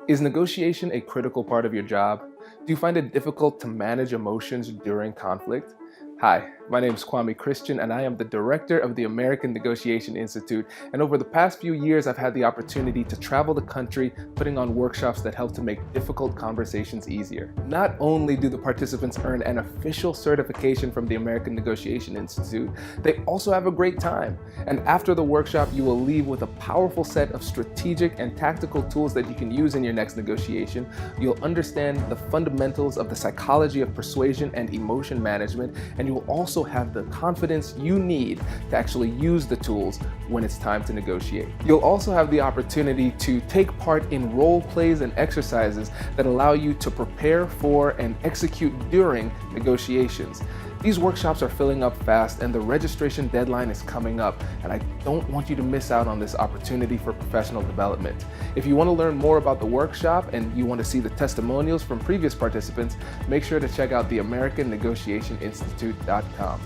Is negotiation a critical part of your job? Do you find it difficult to manage emotions during conflict? Hi, my name is Kwame Christian, and I am the director of the American Negotiation Institute. And over the past few years, I've had the opportunity to travel the country, putting on workshops that help to make difficult conversations easier. Not only do the participants earn an official certification from the American Negotiation Institute, they also have a great time. And after the workshop, you will leave with a powerful set of strategic and tactical tools that you can use in your next negotiation. You'll understand the fundamentals of the psychology of persuasion and emotion management, and you will also have the confidence you need to actually use the tools when it's time to negotiate. You'll also have the opportunity to take part in role plays and exercises that allow you to prepare for and execute during negotiations. These workshops are filling up fast and the registration deadline is coming up, and I don't want you to miss out on this opportunity for professional development. If you want to learn more about the workshop and you want to see the testimonials from previous participants, make sure to check out the AmericanNegotiationInstitute.com.